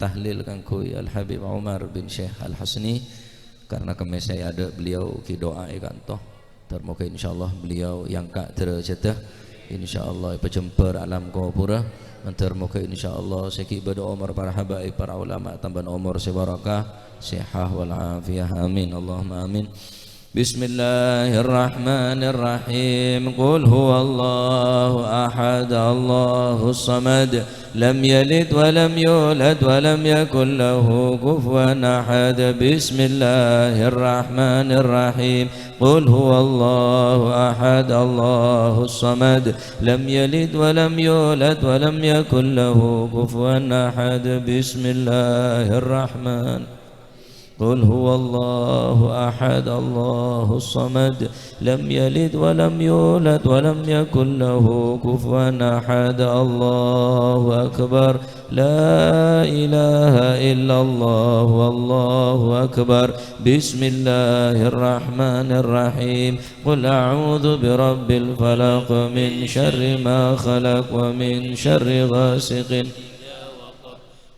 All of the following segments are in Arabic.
tahlil kangkui Al Habib Umar bin Syekh Al Hasni karena kemes saya ada beliau ki doa kan toh termoga insyaallah beliau yang kak terjatah insyaallah pejemper alam kubur termoga insyaallah seki berdoa umur para habaib para ulama tambahan umur sebarakah sehat wal afiyah amin Allahumma amin. Bismillahirrahmanirrahim. Qul huwallahu ahad Allahus samad lam yalid wa lam yulad wa lam yakul lahu kufuwan ahad. Bismillahirrahmanirrahim. Qul huwallahu ahad Allahus samad lam yalid wa lam yulad wa lam yakul lahu kufuwan ahad. Bismillahirrahmanirrahim. قل هو الله أحد الله الصمد لم يلد ولم يولد ولم يكن له كفوا أحد. الله أكبر لا إله إلا الله والله أكبر. بسم الله الرحمن الرحيم. قل أعوذ برب الفلق من شر ما خلق ومن شر غاسق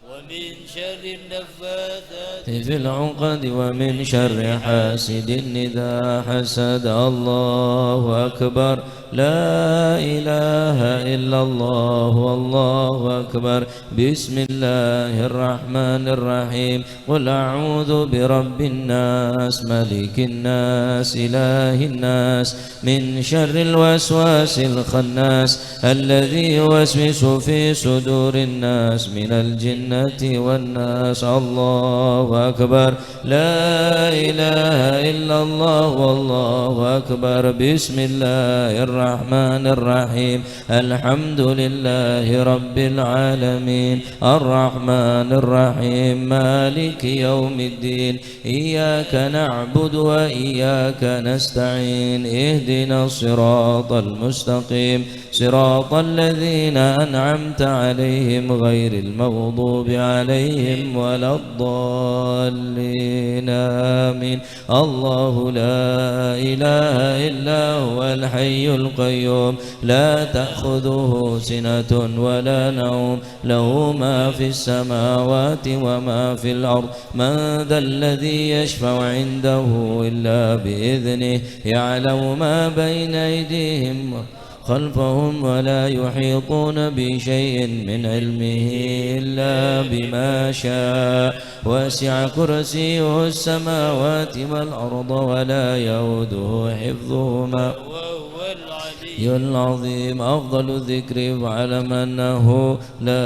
ومن شر النفاثات في العقد ومن شر حاسد إذا حسد. الله أكبر لا إله إلا الله والله أكبر. بسم الله الرحمن الرحيم. قل أعوذ برب الناس ملك الناس إله الناس من شر الوسواس الخناس الذي يوسوس في صدور الناس من الجنة والناس. الله أكبر لا إله إلا الله والله أكبر. بسم الله الرحمن الرحيم. الحمد لله رب العالمين الرحمن الرحيم مالك يوم الدين إياك نعبد وإياك نستعين اهدنا الصراط المستقيم صراط الذين أنعمت عليهم غير المغضوب عليهم ولا الضالين آمين. الله لا إله إلا هو الحي القيوم لا تأخذه سنة ولا نوم له ما في السماوات وما في الأرض. من ذا الذي يشفع عنده إلا بإذنه يعلم ما بين أيديهم خلفهم ولا يحيطون بشيء من علمه إلا بما شاء وسع كرسيه السماوات والأرض ولا يؤوده حفظهما وهو العلي العظيم. أفضل الذكر واعلم أنه لا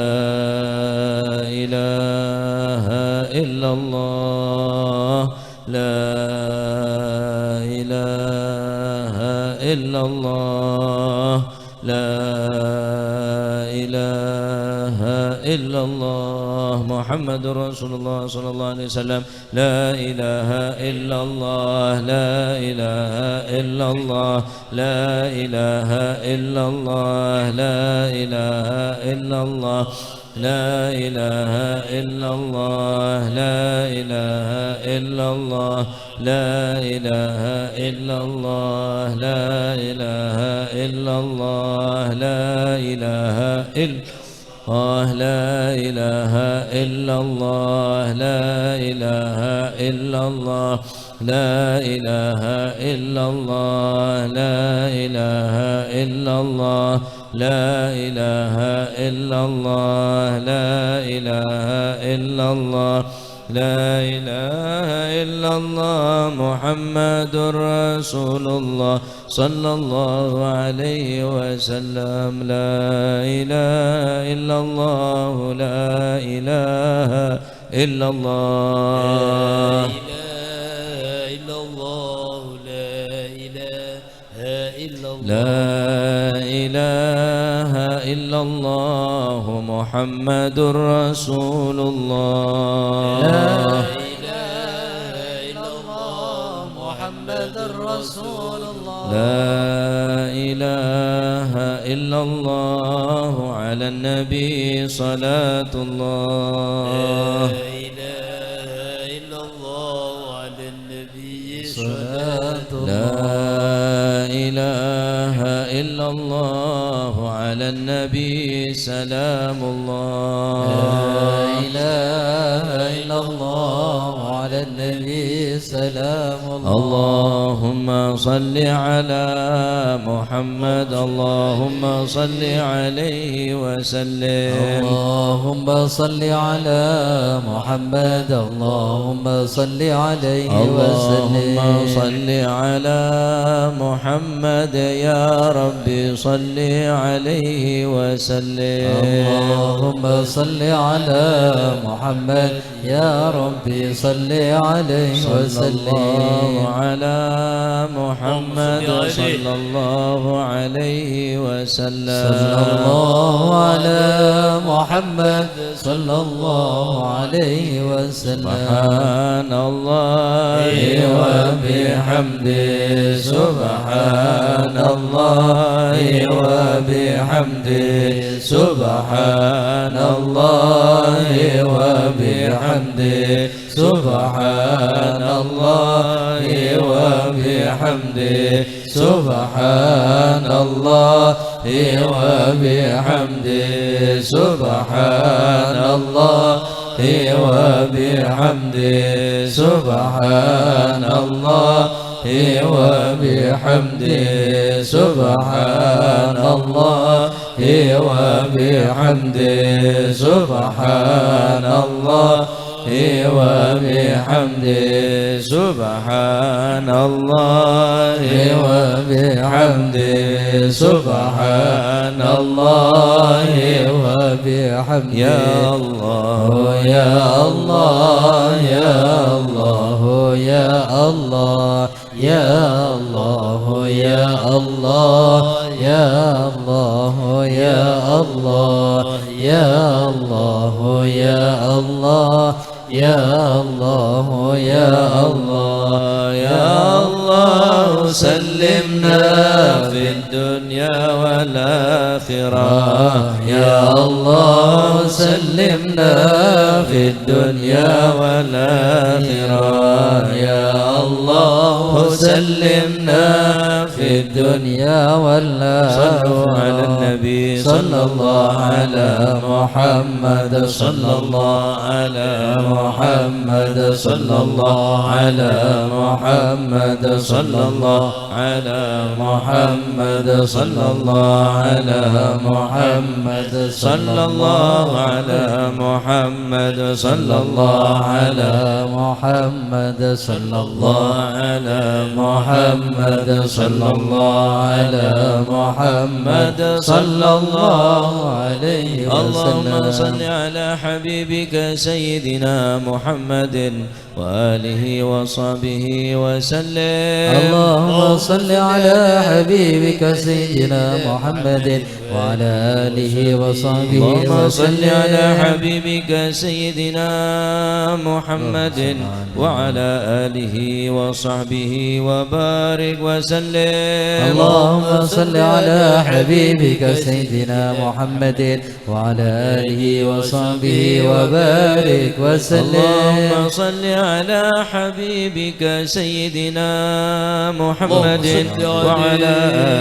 إله إلا الله لا إله إلا الله لا إله إلا الله محمد رسول الله صلى الله عليه وسلم. لا إله إلا الله لا إله إلا الله لا إله إلا الله لا إله إلا الله لا إله إلا الله لا إله إلا الله لا إله إلا الله لا إله إلا الله لا إله إلا الله لا إله إلا الله لا إله إلا الله لا إله إلا الله لا إله إلا الله لا إله إلا الله لا إله إلا الله لا إله إلا الله محمد رسول الله صلى الله عليه وسلم. لا إله إلا الله لا إله إلا الله لا إله إلا الله محمد رسول الله لا إله إلا الله محمد رسول الله لا إله إلا الله على النبي صلاة الله لا إله إلا الله على النبي صلاة الله لا إله إلا الله على النبي سلام الله لا إله اللهم صل على محمد اللهم صل عليه وسلم اللهم صل على محمد اللهم صل عليه وسلم اللهم صل على محمد يا ربي صل عليه وسلم اللهم صل على محمد يا ربي صل عليه وسلم على محمد صلى الله عليه وسلم صلى الله على محمد صلى الله عليه وسلم سبحان الله وبحمده سبحان الله وبحمده سبحان الله وبحمده سبحان الله وبحمده سبحان الله وبحمده سبحان الله وبحمده سبحان الله وبحمده سبحان الله وبحمده سبحان الله وبحمده سبحان الله وبحمده سبحان الله وبحمده يا الله يا الله يا الله يا الله يا الله يا الله يا الله يا الله يا الله يا الله يا الله يا الله يا الله سلمنا في الدنيا والآخرة يا الله سلمنا في الدنيا والآخرة يا الله سلمنا في الدنيا والآخرة صلوا على النبي صلى الله على محمد صلى الله على محمد صلى الله على محمد صلى الله على محمد صلى الله على محمد صلى الله على محمد صلى الله على محمد صلى الله على محمد صلى الله على محمد صلى الله عليه وسلم اللهم صل على حبيبك سيدنا محمد وآله وصحبه وسلم اللهم صل على حبيبك سيدنا محمد وعلى آله وصحبه وسلم اللهم صل على حبيبك سيدنا محمد وعلى آله وصحبه وبارك وسلم اللهم صل على حبيبك سيدنا محمد وعلى آله وصحبه وبارك وسلم اللهم صل على حبيبك سيدنا محمد وعلى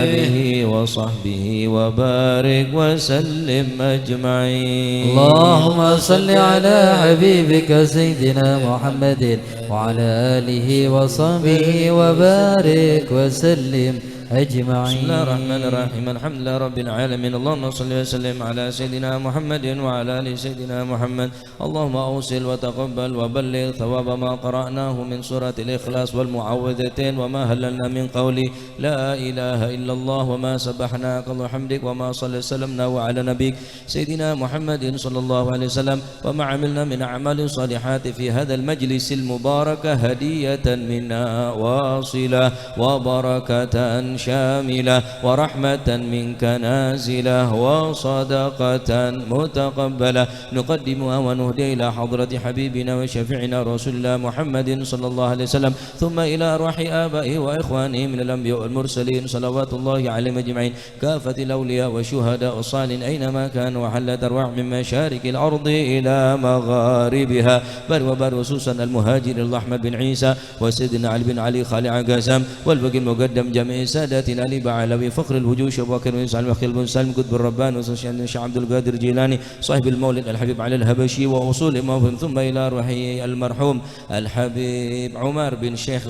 آله وصحبه وبارك وسلم أجمعين اللهم صل على حبيبك سيدنا محمد وعلى آله وصحبه وبارك وسلم أجمعين. بسم الله الرحمن الرحيم الحمد لله رب العالمين اللهم صل وسلم على سيدنا محمد وعلى آل سيدنا محمد اللهم أوصل وتقبل وبلغ ثواب ما قرأناه من سورة الإخلاص والمعوذتين وما هللنا من قولي لا إله إلا الله وما سبحناك اللهم حمدك وما صلى وسلمنا وعلى نبيك سيدنا محمد صلى الله عليه وسلم وما عملنا من أعمال صالحات في هذا المجلس المبارك هدية منا واصلة وبركة شاملة ورحمة منك نازلة وصدقة متقبلة نقدمها ونهدي إلى حضرة حبيبنا وشفيعنا رسول الله محمد صلى الله عليه وسلم ثم إلى أرواح آبائه وإخوانه من الأنبياء والمرسلين صلوات الله عليهم أجمعين كافة الأولياء والشهداء والصالحين أينما كانوا وحلت أرواح من مشارق الأرض إلى مغاربها بل وخصوصا المهاجر أحمد بن عيسى وسيدنا علي بن علي خالع قاسم والباقي المقدم جميع ساداتنا علي بعلوي فخر الوجوه أبو بكر بن سالم وخيل بن سالم قطب الربان وسيدنا الشيخ عبد القادر الجيلاني صاحب المولد الحبيب علي الهبشي ووصول إمامهم ثم إلى روح المرحوم الحبيب عمر بن شيخ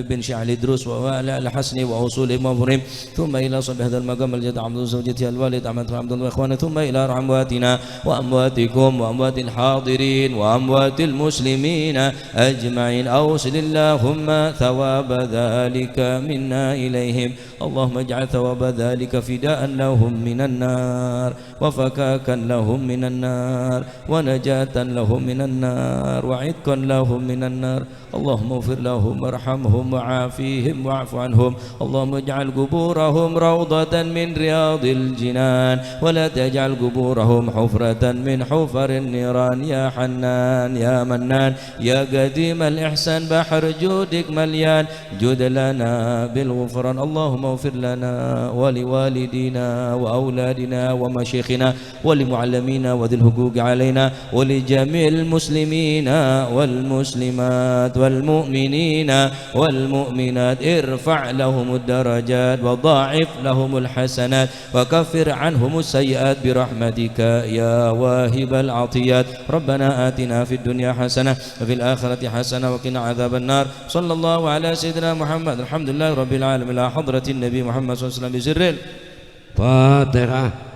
بن شيخ علي دروس وآل الحسني ووصول إمامهم ثم إلى صاحب هذا المقام الجد عبد زوجتي الوالد أحمد عبد الله وإخوانه ثم إلى أمواتنا وأمواتكم وأموات الحاضرين وأموات المسلمين أجمعين أوصل اللهم ثواب ذلك منا إليهم اللهم اجعل ثواب ذلك فداء لهم من النار وفكاكا لهم من النار ونجاة لهم من النار وعتقا لهم من النار اللهم اغفر لهم وارحمهم وعافيهم واعف عنهم اللهم اجعل قبورهم روضة من رياض الجنان ولا تجعل قبورهم حفرة من حفر النيران يا حنان يا منان يا قديم الإحسان بحر جودك مليان جد لنا بالغفران اللهم اغفر لنا ولوالدينا وأولادنا ومشيخنا ولمعلمينا وذي الحقوق علينا ولجميع المسلمين والمسلمات والمؤمنين والمؤمنات ارفع لهم الدرجات وضاعف لهم الحسنات وكفر عنهم السيئات برحمتك يا واهب العطيات ربنا آتنا في الدنيا حسنة وفي الآخرة حسنة وقنا عذاب النار صلى الله على سيدنا محمد الحمد لله رب العالمين إلى حضرة النبي محمد صلى الله عليه وسلم بسر الفاتحة.